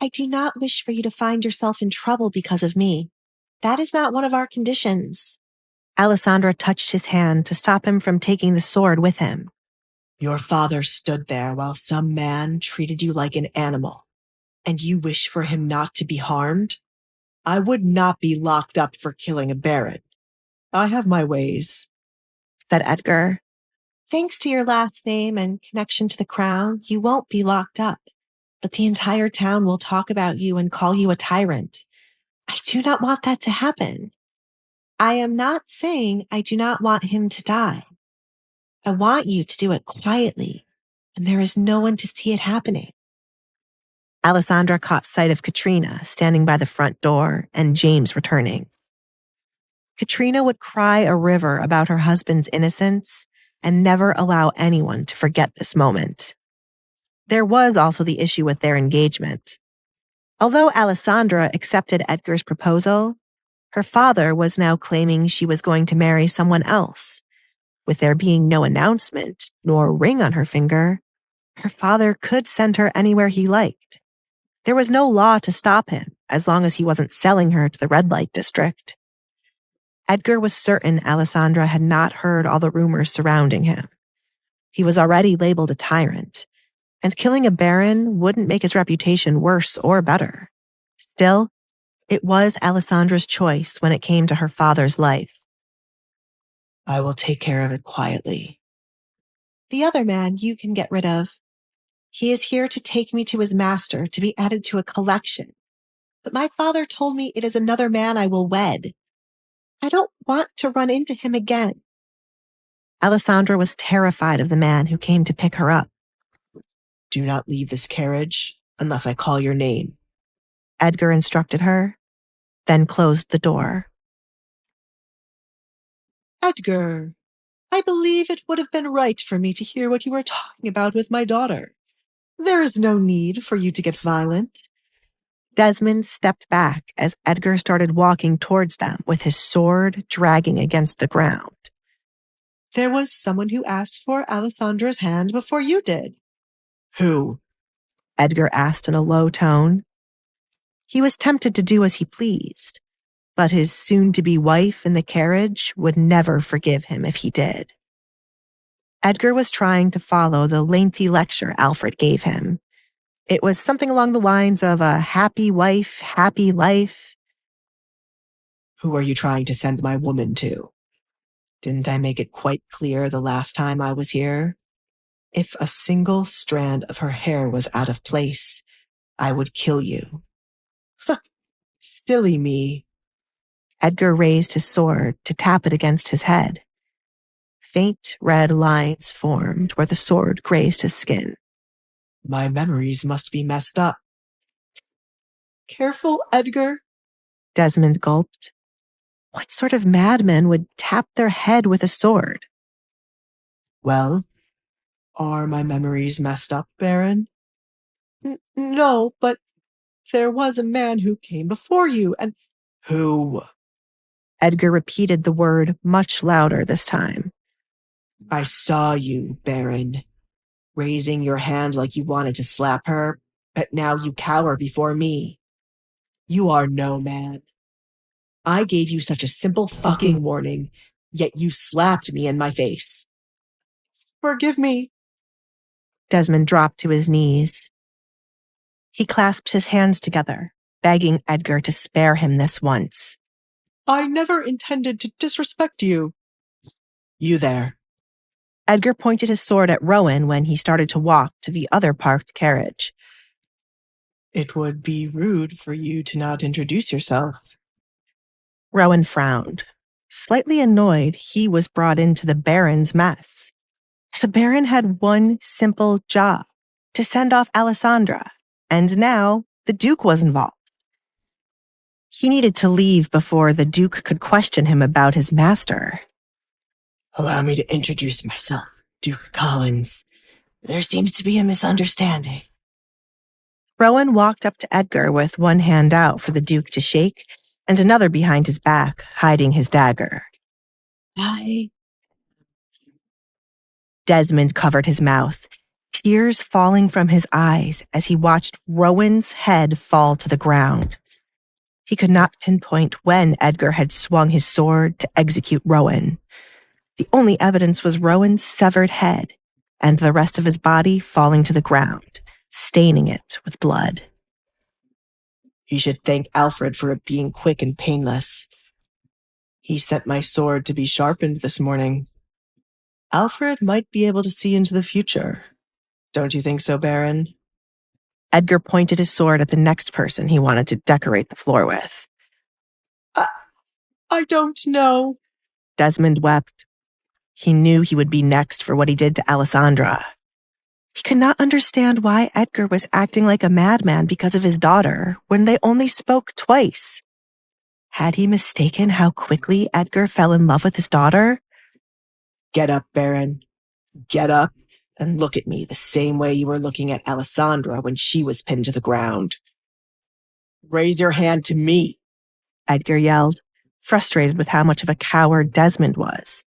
I do not wish for you to find yourself in trouble because of me. That is not one of our conditions. Alessandra touched his hand to stop him from taking the sword with him. Your father stood there while some man treated you like an animal, and you wish for him not to be harmed? I would not be locked up for killing a baron. I have my ways, said Edgar. Thanks to your last name and connection to the crown, you won't be locked up, but the entire town will talk about you and call you a tyrant. I do not want that to happen. I am not saying I do not want him to die. I want you to do it quietly, and there is no one to see it happening. Alessandra caught sight of Katrina standing by the front door and James returning. Katrina would cry a river about her husband's innocence and never allow anyone to forget this moment. There was also the issue with their engagement. Although Alessandra accepted Edgar's proposal, her father was now claiming she was going to marry someone else. With there being no announcement nor ring on her finger, her father could send her anywhere he liked. There was no law to stop him as long as he wasn't selling her to the red light district. Edgar was certain Alessandra had not heard all the rumors surrounding him. He was already labeled a tyrant, and killing a baron wouldn't make his reputation worse or better. Still, it was Alessandra's choice when it came to her father's life. I will take care of it quietly. The other man you can get rid of. He is here to take me to his master to be added to a collection. But my father told me it is another man I will wed. I don't want to run into him again. Alessandra was terrified of the man who came to pick her up. Do not leave this carriage unless I call your name, Edgar instructed her, then closed the door. Edgar, I believe it would have been right for me to hear what you were talking about with my daughter. There is no need for you to get violent. Desmond stepped back as Edgar started walking towards them with his sword dragging against the ground. There was someone who asked for Alessandra's hand before you did. Who? Edgar asked in a low tone. He was tempted to do as he pleased, but his soon-to-be wife in the carriage would never forgive him if he did. Edgar was trying to follow the lengthy lecture Alfred gave him. It was something along the lines of a happy wife, happy life. Who are you trying to send my woman to? Didn't I make it quite clear the last time I was here? If a single strand of her hair was out of place, I would kill you. Silly me. Edgar raised his sword to tap it against his head. Faint red lines formed where the sword grazed his skin. My memories must be messed up. Careful, Edgar, Desmond gulped. What sort of madman would tap their head with a sword? Well, are my memories messed up, Baron? No, but there was a man who came before you, and... Who? Edgar repeated the word much louder this time. I saw you, Baron, raising your hand like you wanted to slap her, but now you cower before me. You are no man. I gave you such a simple fucking warning, yet you slapped me in my face. Forgive me. Desmond dropped to his knees. He clasped his hands together, begging Edgar to spare him this once. I never intended to disrespect you. You there. Edgar pointed his sword at Rowan when he started to walk to the other parked carriage. It would be rude for you to not introduce yourself. Rowan frowned, slightly annoyed he was brought into the Baron's mess. The Baron had one simple job, to send off Alessandra, and now the Duke was involved. He needed to leave before the Duke could question him about his master. Allow me to introduce myself, Duke Collins. There seems to be a misunderstanding. Rowan walked up to Edgar with one hand out for the Duke to shake and another behind his back, hiding his dagger. Desmond covered his mouth, tears falling from his eyes as he watched Rowan's head fall to the ground. He could not pinpoint when Edgar had swung his sword to execute Rowan. The only evidence was Rowan's severed head and the rest of his body falling to the ground, staining it with blood. You should thank Alfred for it being quick and painless. He sent my sword to be sharpened this morning. Alfred might be able to see into the future. Don't you think so, Baron? Edgar pointed his sword at the next person he wanted to decorate the floor with. I don't know. Desmond wept. He knew he would be next for what he did to Alessandra. He could not understand why Edgar was acting like a madman because of his daughter when they only spoke twice. Had he mistaken how quickly Edgar fell in love with his daughter? Get up, Baron. Get up and look at me the same way you were looking at Alessandra when she was pinned to the ground. Raise your hand to me, Edgar yelled, frustrated with how much of a coward Desmond was.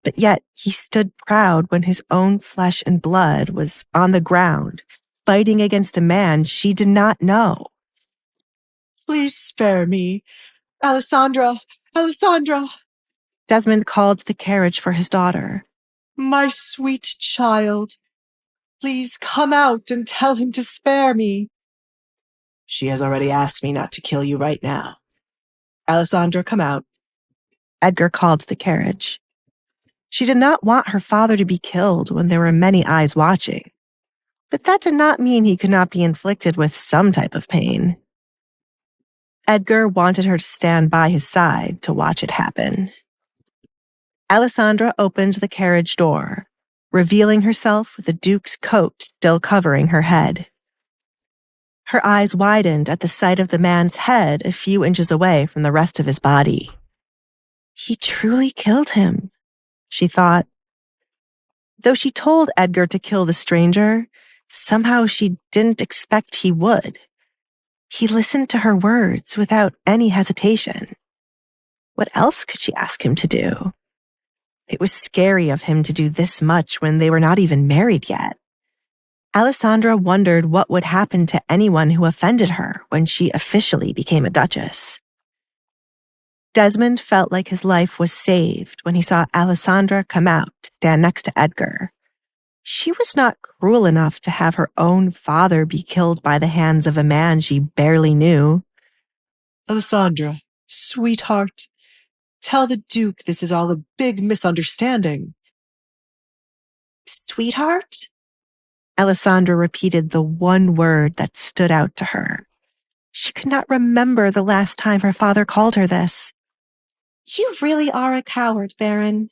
But yet he stood proud when his own flesh and blood was on the ground, fighting against a man she did not know. Please spare me. Alessandra! Desmond called to the carriage for his daughter. My sweet child. Please come out and tell him to spare me. She has already asked me not to kill you right now. Alessandra, come out. Edgar called to the carriage. She did not want her father to be killed when there were many eyes watching. But that did not mean he could not be inflicted with some type of pain. Edgar wanted her to stand by his side to watch it happen. Alessandra opened the carriage door, revealing herself with the Duke's coat still covering her head. Her eyes widened at the sight of the man's head a few inches away from the rest of his body. He truly killed him, she thought. Though she told Edgar to kill the stranger, somehow she didn't expect he would. He listened to her words without any hesitation. What else could she ask him to do? It was scary of him to do this much when they were not even married yet. Alessandra wondered what would happen to anyone who offended her when she officially became a duchess. Desmond felt like his life was saved when he saw Alessandra come out to stand next to Edgar. She was not cruel enough to have her own father be killed by the hands of a man she barely knew. Alessandra, sweetheart, tell the Duke this is all a big misunderstanding. Sweetheart? Alessandra repeated the one word that stood out to her. She could not remember the last time her father called her this. You really are a coward, Baron.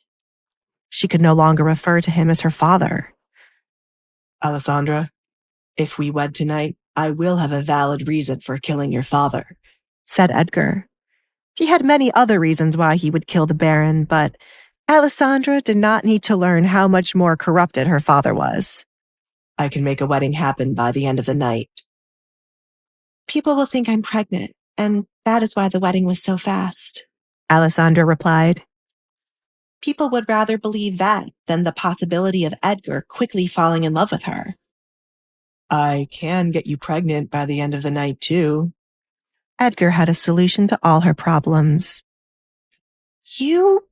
She could no longer refer to him as her father. Alessandra, if we wed tonight, I will have a valid reason for killing your father, said Edgar. He had many other reasons why he would kill the Baron, but Alessandra did not need to learn how much more corrupted her father was. I can make a wedding happen by the end of the night. People will think I'm pregnant, and that is why the wedding was so fast, Alessandra replied. People would rather believe that than the possibility of Edgar quickly falling in love with her. I can get you pregnant by the end of the night, too. Edgar had a solution to all her problems. You...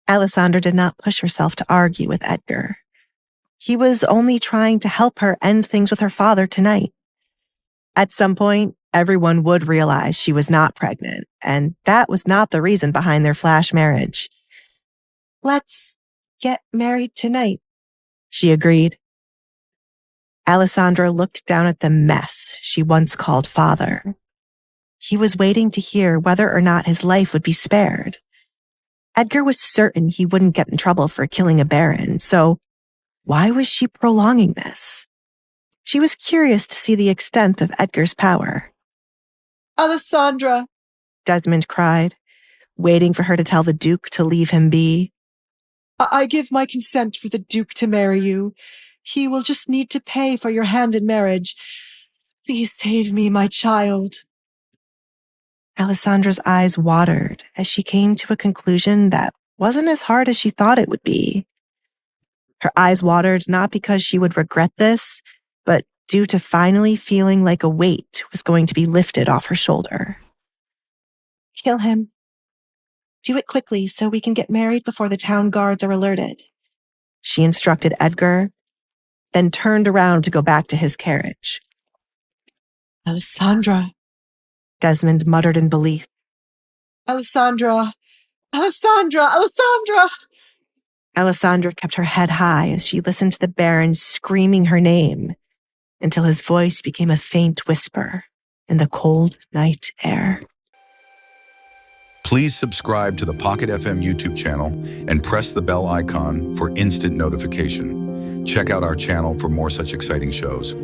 Alessandra did not push herself to argue with Edgar. He was only trying to help her end things with her father tonight. At some point, everyone would realize she was not pregnant, and that was not the reason behind their flash marriage. Let's get married tonight, she agreed. Alessandra looked down at the mess she once called father. He was waiting to hear whether or not his life would be spared. Edgar was certain he wouldn't get in trouble for killing a baron, so why was she prolonging this? She was curious to see the extent of Edgar's power. Alessandra! Desmond cried, waiting for her to tell the Duke to leave him be. I give my consent for the Duke to marry you. He will just need to pay for your hand in marriage. Please save me, my child. Alessandra's eyes watered as she came to a conclusion that wasn't as hard as she thought it would be. Her eyes watered not because she would regret this, but due to finally feeling like a weight was going to be lifted off her shoulder. Kill him. Do it quickly so we can get married before the town guards are alerted, she instructed Edgar, then turned around to go back to his carriage. Alessandra, Desmond muttered in belief. Alessandra, Alessandra, Alessandra! Alessandra kept her head high as she listened to the Baron screaming her name until his voice became a faint whisper in the cold night air. Please subscribe to the Pocket FM YouTube channel and press the bell icon for instant notification. Check out our channel for more such exciting shows.